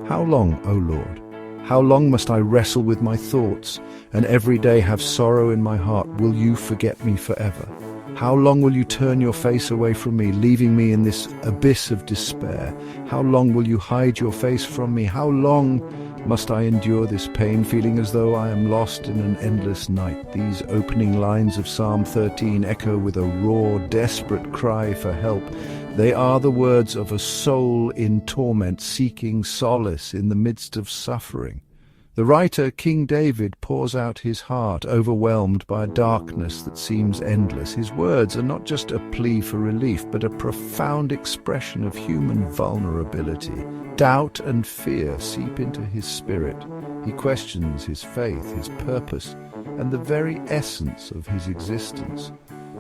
How long, O Lord? How long must I wrestle with my thoughts, and every day have sorrow in my heart? Will you forget me forever? How long will you turn your face away from me, leaving me in this abyss of despair? How long will you hide your face from me? How long must I endure this pain, feeling as though I am lost in an endless night? These opening lines of Psalm 13 echo with a raw, desperate cry for help. They are the words of a soul in torment, seeking solace in the midst of suffering. The writer, King David, pours out his heart, overwhelmed by a darkness that seems endless. His words are not just a plea for relief, but a profound expression of human vulnerability. Doubt and fear seep into his spirit. He questions his faith, his purpose, and the very essence of his existence.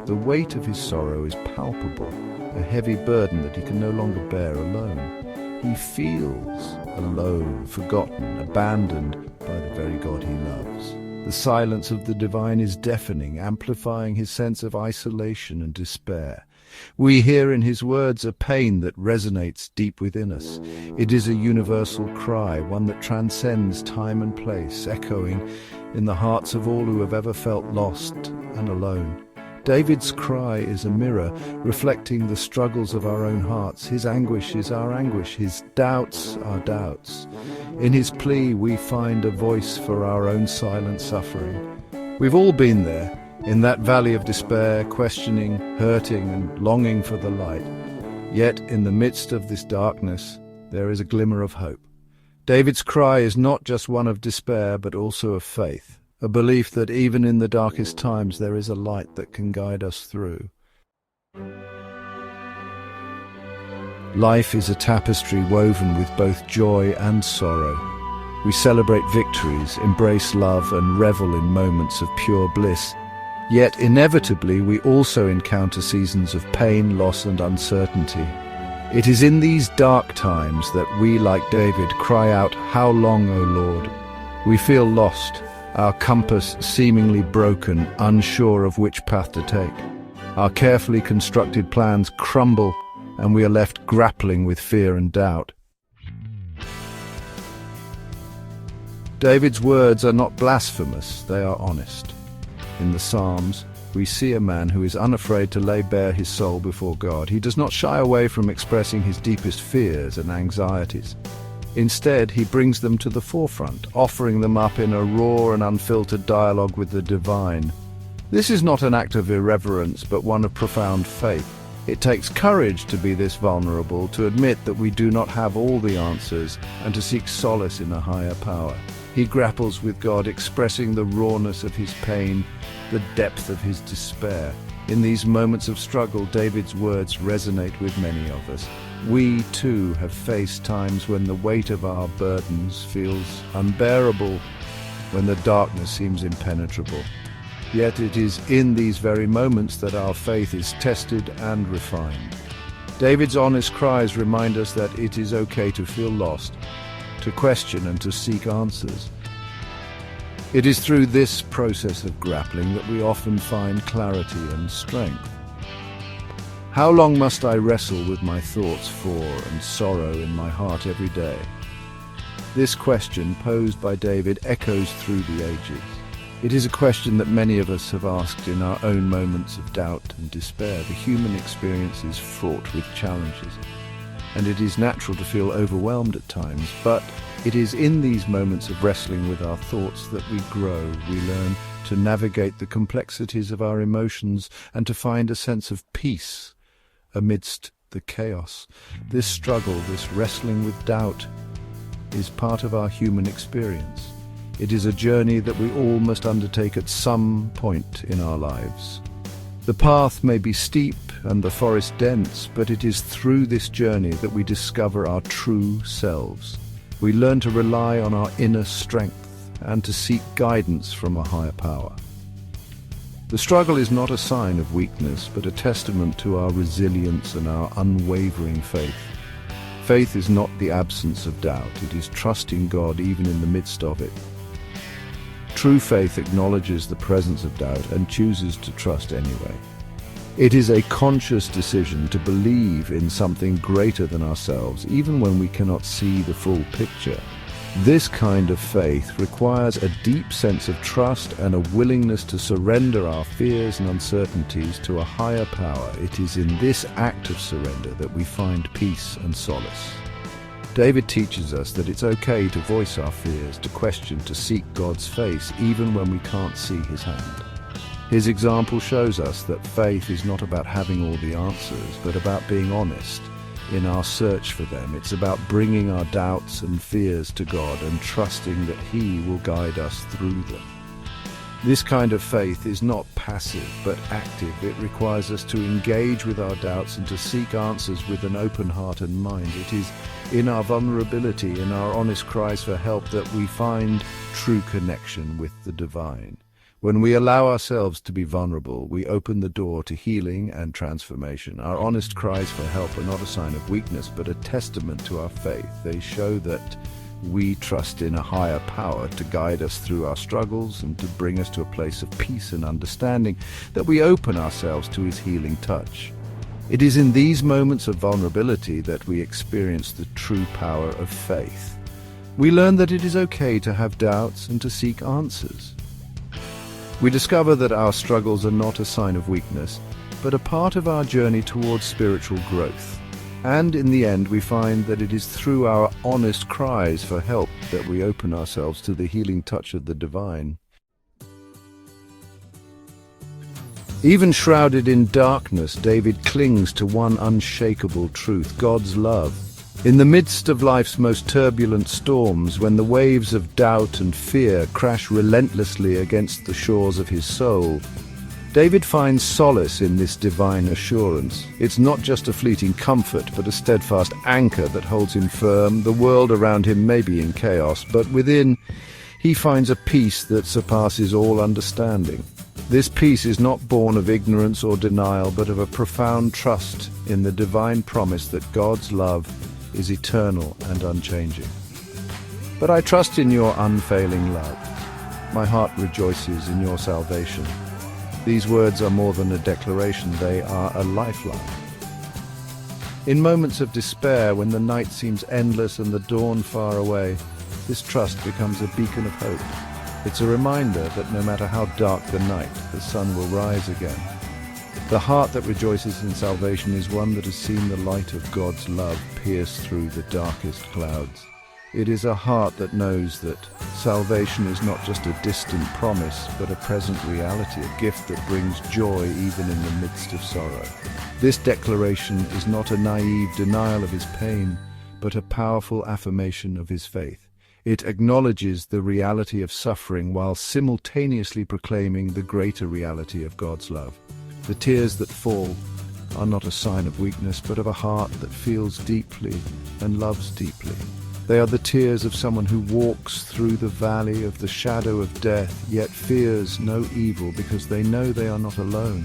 The weight of his sorrow is palpable, a heavy burden that he can no longer bear alone. He feels alone, forgotten, abandoned by the very God he loves. The silence of the divine is deafening, amplifying his sense of isolation and despair. We hear in his words a pain that resonates deep within us. It is a universal cry, one that transcends time and place, echoing in the hearts of all who have ever felt lost and alone. David's cry is a mirror, reflecting the struggles of our own hearts. His anguish is our anguish, his doubts our doubts. In his plea we find a voice for our own silent suffering. We've all been there, in that valley of despair, questioning, hurting, and longing for the light. Yet in the midst of this darkness, there is a glimmer of hope. David's cry is not just one of despair, but also of faith. A belief that even in the darkest times there is a light that can guide us through. Life is a tapestry woven with both joy and sorrow. We celebrate victories, embrace love, and revel in moments of pure bliss. Yet inevitably we also encounter seasons of pain, loss, and uncertainty. It is in these dark times that we, like David, cry out, "How long, O Lord?" We feel lost, our compass seemingly broken, unsure of which path to take. Our carefully constructed plans crumble, and we are left grappling with fear and doubt. David's words are not blasphemous, they are honest. In the Psalms, we see a man who is unafraid to lay bare his soul before God. He does not shy away from expressing his deepest fears and anxieties. Instead, he brings them to the forefront, offering them up in a raw and unfiltered dialogue with the divine. This is not an act of irreverence, but one of profound faith. It takes courage to be this vulnerable, to admit that we do not have all the answers, and to seek solace in a higher power. He grapples with God, expressing the rawness of his pain, the depth of his despair. In these moments of struggle, David's words resonate with many of us. We, too, have faced times when the weight of our burdens feels unbearable, when the darkness seems impenetrable. Yet it is in these very moments that our faith is tested and refined. David's honest cries remind us that it is okay to feel lost, to question and to seek answers. It is through this process of grappling that we often find clarity and strength. How long must I wrestle with my thoughts for and sorrow in my heart every day? This question, posed by David, echoes through the ages. It is a question that many of us have asked in our own moments of doubt and despair. The human experience is fraught with challenges, and it is natural to feel overwhelmed at times, but it is in these moments of wrestling with our thoughts that we grow. We learn to navigate the complexities of our emotions and to find a sense of peace amidst the chaos. This struggle, this wrestling with doubt, is part of our human experience. It is a journey that we all must undertake at some point in our lives. The path may be steep and the forest dense, but it is through this journey that we discover our true selves. We learn to rely on our inner strength and to seek guidance from a higher power. The struggle is not a sign of weakness, but a testament to our resilience and our unwavering faith. Faith is not the absence of doubt, it is trusting God even in the midst of it. True faith acknowledges the presence of doubt and chooses to trust anyway. It is a conscious decision to believe in something greater than ourselves, even when we cannot see the full picture. This kind of faith requires a deep sense of trust and a willingness to surrender our fears and uncertainties to a higher power. It is in this act of surrender that we find peace and solace. David teaches us that it's okay to voice our fears, to question, to seek God's face, even when we can't see his hand. His example shows us that faith is not about having all the answers, but about being honest in our search for them. It's about bringing our doubts and fears to God and trusting that he will guide us through them. This kind of faith is not passive, but active. It requires us to engage with our doubts and to seek answers with an open heart and mind. It is in our vulnerability, in our honest cries for help, that we find true connection with the divine. When we allow ourselves to be vulnerable, we open the door to healing and transformation. Our honest cries for help are not a sign of weakness, but a testament to our faith. They show that we trust in a higher power to guide us through our struggles and to bring us to a place of peace and understanding, that we open ourselves to his healing touch. It is in these moments of vulnerability that we experience the true power of faith. We learn that it is okay to have doubts and to seek answers. We discover that our struggles are not a sign of weakness, but a part of our journey towards spiritual growth. And in the end, we find that it is through our honest cries for help that we open ourselves to the healing touch of the divine. Even shrouded in darkness, David clings to one unshakable truth: God's love. In the midst of life's most turbulent storms, when the waves of doubt and fear crash relentlessly against the shores of his soul, David finds solace in this divine assurance. It's not just a fleeting comfort, but a steadfast anchor that holds him firm. The world around him may be in chaos, but within, he finds a peace that surpasses all understanding. This peace is not born of ignorance or denial, but of a profound trust in the divine promise that God's love is eternal and unchanging. But I trust in your unfailing love. My heart rejoices in your salvation. These words are more than a declaration, they are a lifeline. In moments of despair, when the night seems endless and the dawn far away, this trust becomes a beacon of hope. It's a reminder that no matter how dark the night, the sun will rise again. The heart that rejoices in salvation is one that has seen the light of God's love pierce through the darkest clouds. It is a heart that knows that salvation is not just a distant promise, but a present reality, a gift that brings joy even in the midst of sorrow. This declaration is not a naive denial of his pain, but a powerful affirmation of his faith. It acknowledges the reality of suffering while simultaneously proclaiming the greater reality of God's love. The tears that fall are not a sign of weakness, but of a heart that feels deeply and loves deeply. They are the tears of someone who walks through the valley of the shadow of death, yet fears no evil because they know they are not alone.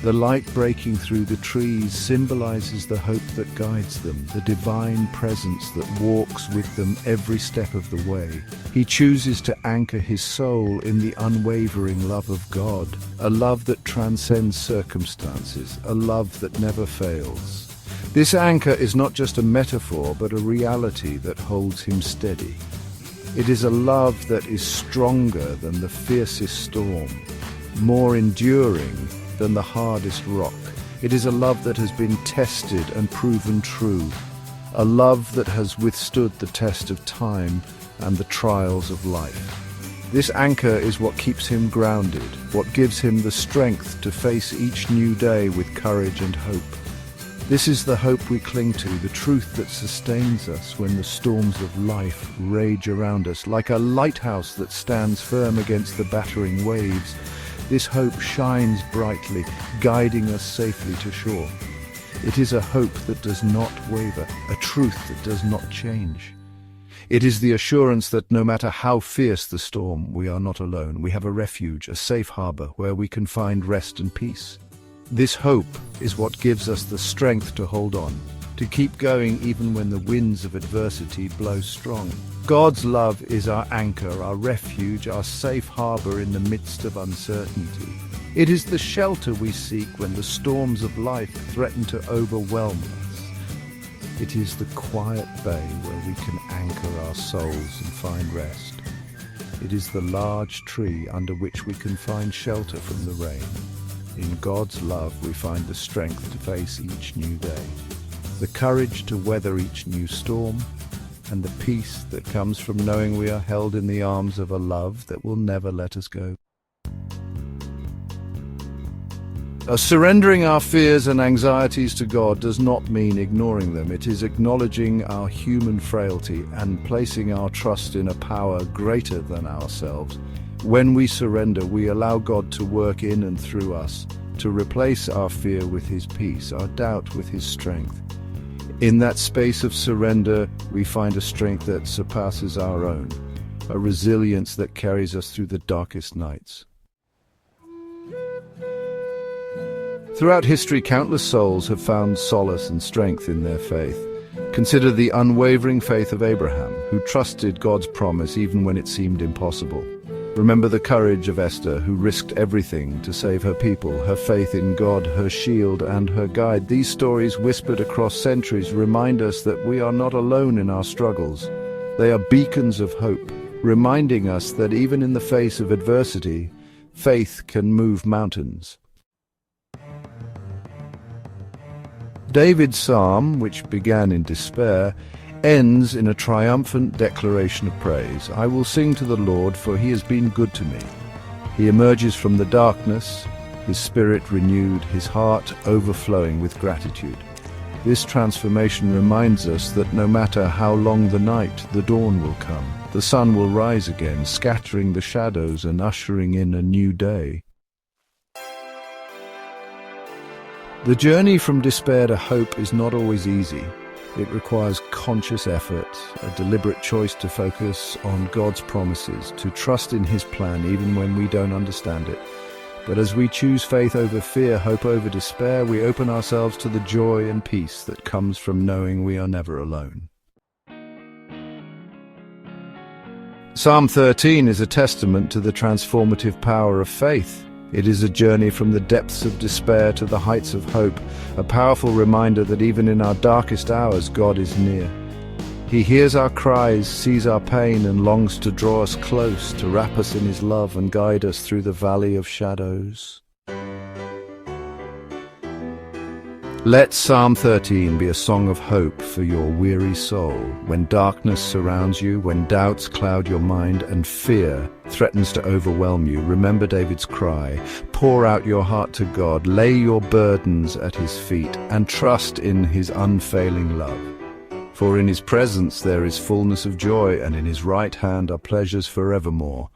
The light breaking through the trees symbolizes the hope that guides them, the divine presence that walks with them every step of the way. He chooses to anchor his soul in the unwavering love of God, a love that transcends circumstances, a love that never fails. This anchor is not just a metaphor, but a reality that holds him steady. It is a love that is stronger than the fiercest storm, more enduring than the hardest rock. It is a love that has been tested and proven true, a love that has withstood the test of time and the trials of life. This anchor is what keeps him grounded, what gives him the strength to face each new day with courage and hope. This is the hope we cling to, the truth that sustains us when the storms of life rage around us. Like a lighthouse that stands firm against the battering waves, this hope shines brightly, guiding us safely to shore. It is a hope that does not waver, a truth that does not change. It is the assurance that no matter how fierce the storm, we are not alone. We have a refuge, a safe harbor where we can find rest and peace. This hope is what gives us the strength to hold on, to keep going even when the winds of adversity blow strong. God's love is our anchor, our refuge, our safe harbor in the midst of uncertainty. It is the shelter we seek when the storms of life threaten to overwhelm us. It is the quiet bay where we can anchor our souls and find rest. It is the large tree under which we can find shelter from the rain. In God's love we find the strength to face each new day, the courage to weather each new storm, and the peace that comes from knowing we are held in the arms of a love that will never let us go. Surrendering our fears and anxieties to God does not mean ignoring them. It is acknowledging our human frailty and placing our trust in a power greater than ourselves. When we surrender, we allow God to work in and through us, to replace our fear with His peace, our doubt with His strength. In that space of surrender, we find a strength that surpasses our own, a resilience that carries us through the darkest nights. Throughout history, countless souls have found solace and strength in their faith. Consider the unwavering faith of Abraham, who trusted God's promise even when it seemed impossible. Remember the courage of Esther, who risked everything to save her people, her faith in God, her shield and her guide. These stories, whispered across centuries, remind us that we are not alone in our struggles. They are beacons of hope, reminding us that even in the face of adversity, faith can move mountains. David's psalm, which began in despair, ends in a triumphant declaration of praise. I will sing to the Lord, for He has been good to me. He emerges from the darkness, his spirit renewed, his heart overflowing with gratitude. This transformation reminds us that no matter how long the night, the dawn will come. The sun will rise again, scattering the shadows and ushering in a new day. The journey from despair to hope is not always easy. It requires conscious effort, a deliberate choice to focus on God's promises, to trust in His plan even when we don't understand it. But as we choose faith over fear, hope over despair, we open ourselves to the joy and peace that comes from knowing we are never alone. Psalm 13 is a testament to the transformative power of faith. It is a journey from the depths of despair to the heights of hope, a powerful reminder that even in our darkest hours, God is near. He hears our cries, sees our pain, and longs to draw us close, to wrap us in His love and guide us through the valley of shadows. Let Psalm 13 be a song of hope for your weary soul. When darkness surrounds you, when doubts cloud your mind, and fear threatens to overwhelm you, remember David's cry. Pour out your heart to God, lay your burdens at His feet, and trust in His unfailing love. For in His presence there is fullness of joy, and in His right hand are pleasures forevermore.